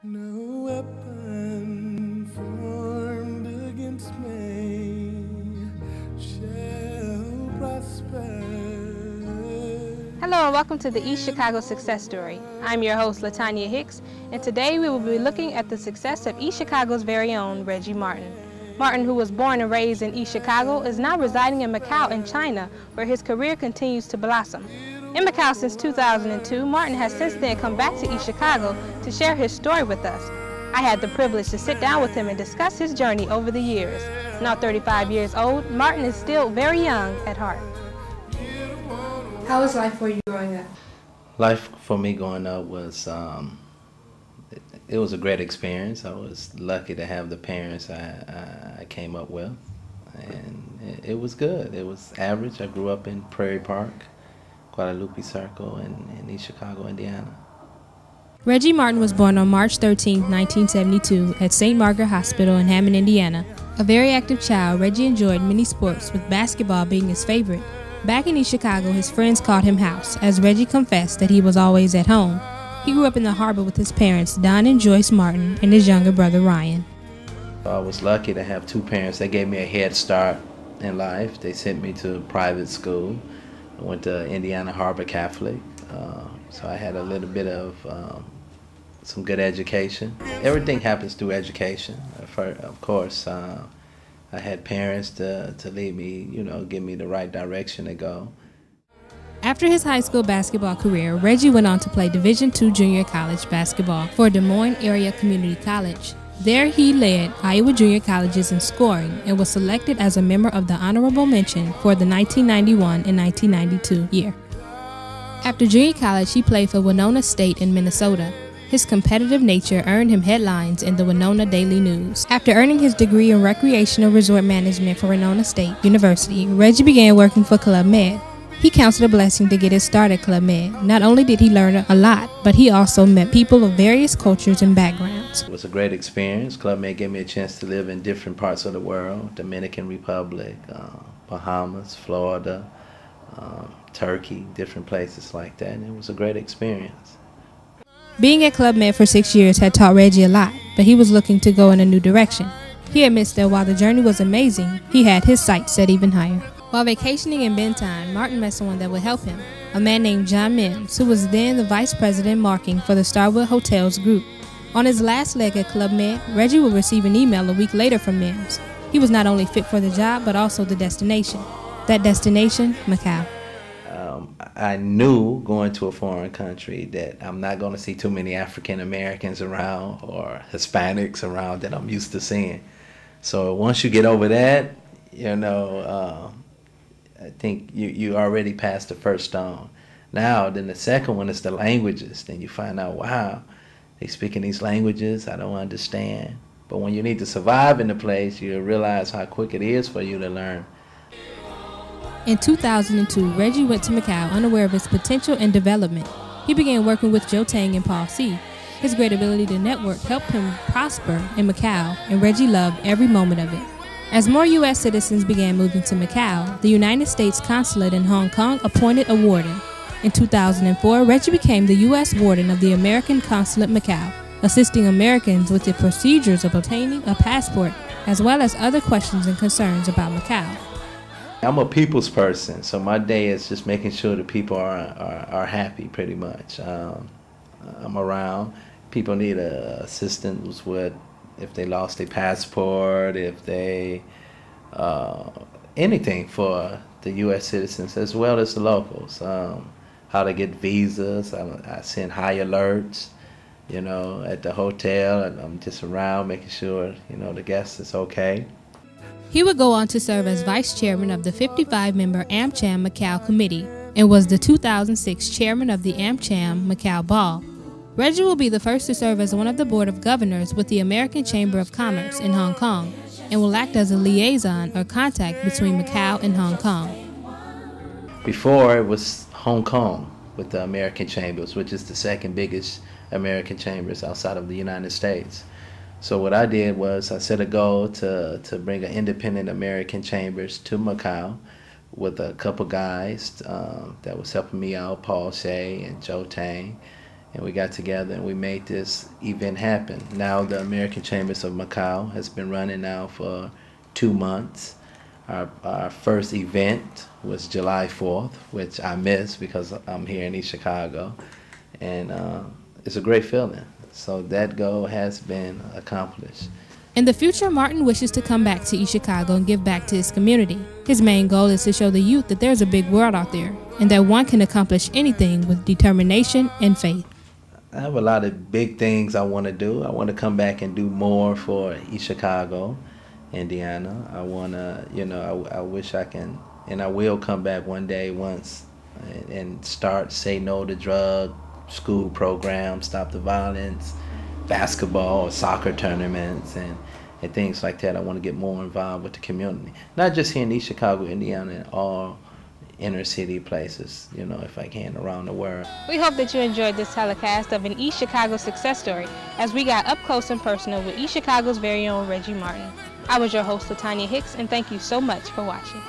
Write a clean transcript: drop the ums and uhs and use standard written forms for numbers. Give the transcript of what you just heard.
No weapon formed against me shall prosper. Hello and welcome to the East Chicago Success Story. I'm your host, LaTanya Hicks, and today we will be looking at the success of East Chicago's very own Reggie Martin. Martin, who was born and raised in East Chicago, is now residing in Macau in China, where his career continues to blossom. In Macau since 2002, Martin has since then come back to East Chicago to share his story with us. I had the privilege to sit down with him and discuss his journey over the years. Now 35 years old, Martin is still very young at heart. How was life for you growing up? Life for me growing up was, it was a great experience. I was lucky to have the parents I came up with, and it was good. It was average. I grew up in Prairie Park, Guadalupe Circle, in East Chicago, Indiana. Reggie Martin was born on March 13, 1972 at St. Margaret Hospital in Hammond, Indiana. A very active child, Reggie enjoyed many sports, with basketball being his favorite. Back in East Chicago, his friends called him House, as Reggie confessed that he was always at home. He grew up in the harbor with his parents, Don and Joyce Martin, and his younger brother, Ryan. I was lucky to have two parents that gave me a head start in life. They sent me to private school. I went to Indiana Harbor Catholic, so I had a little bit of some good education. Everything happens through education. Of course, I had parents to lead me, give me the right direction to go. After his high school basketball career, Reggie went on to play Division II junior college basketball for Des Moines Area Community College. There he led Iowa junior colleges in scoring and was selected as a member of the honorable mention for the 1991 and 1992 year. After junior college, he played for Winona State in Minnesota. His competitive nature earned him headlines in the Winona Daily News. After earning his degree in recreational resort management from Winona State University, Reggie began working for Club Med. He counts it a blessing to get his start at Club Med. Not only did he learn a lot, but he also met people of various cultures and backgrounds. It was a great experience. Club Med gave me a chance to live in different parts of the world: Dominican Republic, Bahamas, Florida, Turkey, different places like that. And it was a great experience. Being at Club Med for 6 years had taught Reggie a lot, but he was looking to go in a new direction. He admits that while the journey was amazing, he had his sights set even higher. While vacationing in Benton, Martin met someone that would help him, a man named John Mims, who was then the vice president marketing for the Starwood Hotels group. On his last leg at Club Med, Reggie would receive an email a week later from Mims. He was not only fit for the job, but also the destination. That destination, Macau. I knew going to a foreign country that I'm not going to see too many African Americans around or Hispanics around that I'm used to seeing. So once you get over that, I think you already passed the first stone. Now, then the second one is the languages. Then you find out, wow, they speaking these languages I don't understand. But when you need to survive in the place, you realize how quick it is for you to learn. In 2002, Reggie went to Macau unaware of its potential and development. He began working with Joe Tang and Paul C. His great ability to network helped him prosper in Macau, and Reggie loved every moment of it. As more U.S. citizens began moving to Macau, the United States Consulate in Hong Kong appointed a warden. In 2004, Reggie became the U.S. warden of the American Consulate Macau, assisting Americans with the procedures of obtaining a passport, as well as other questions and concerns about Macau. I'm a people's person, so my day is just making sure that people are happy, pretty much. I'm around. People need assistance with if they lost their passport, if they anything for the U.S. citizens as well as the locals. How to get visas. I send high alerts, at the hotel, and I'm just around making sure the guest is okay. He would go on to serve as vice chairman of the 55-member AmCham Macau Committee and was the 2006 chairman of the AmCham Macau Ball. Reggie will be the first to serve as one of the board of governors with the American Chamber of Commerce in Hong Kong and will act as a liaison or contact between Macau and Hong Kong. Before, it was Hong Kong with the American Chambers, which is the second biggest American chambers outside of the United States. So what I did was I set a goal to bring an independent American chambers to Macau with a couple guys that was helping me out, Paul Shea and Joe Tang. and we got together and we made this event happen. Now the American Chambers of Macau has been running now for 2 months. Our first event was July 4th, which I missed because I'm here in East Chicago, and it's a great feeling. So that goal has been accomplished. In the future, Martin wishes to come back to East Chicago and give back to his community. His main goal is to show the youth that there's a big world out there and that one can accomplish anything with determination and faith. I have a lot of big things I want to do. I want to come back and do more for East Chicago, Indiana. I want to, I wish I can, and I will come back one day once and start Say No to Drug school programs, Stop the Violence, basketball or soccer tournaments and things like that. I want to get more involved with the community, not just here in East Chicago, Indiana, and all inner city places, if I can, around the world. We hope that you enjoyed this telecast of an East Chicago success story as we got up close and personal with East Chicago's very own Reggie Martin. I was your host, LaTanya Hicks, and thank you so much for watching.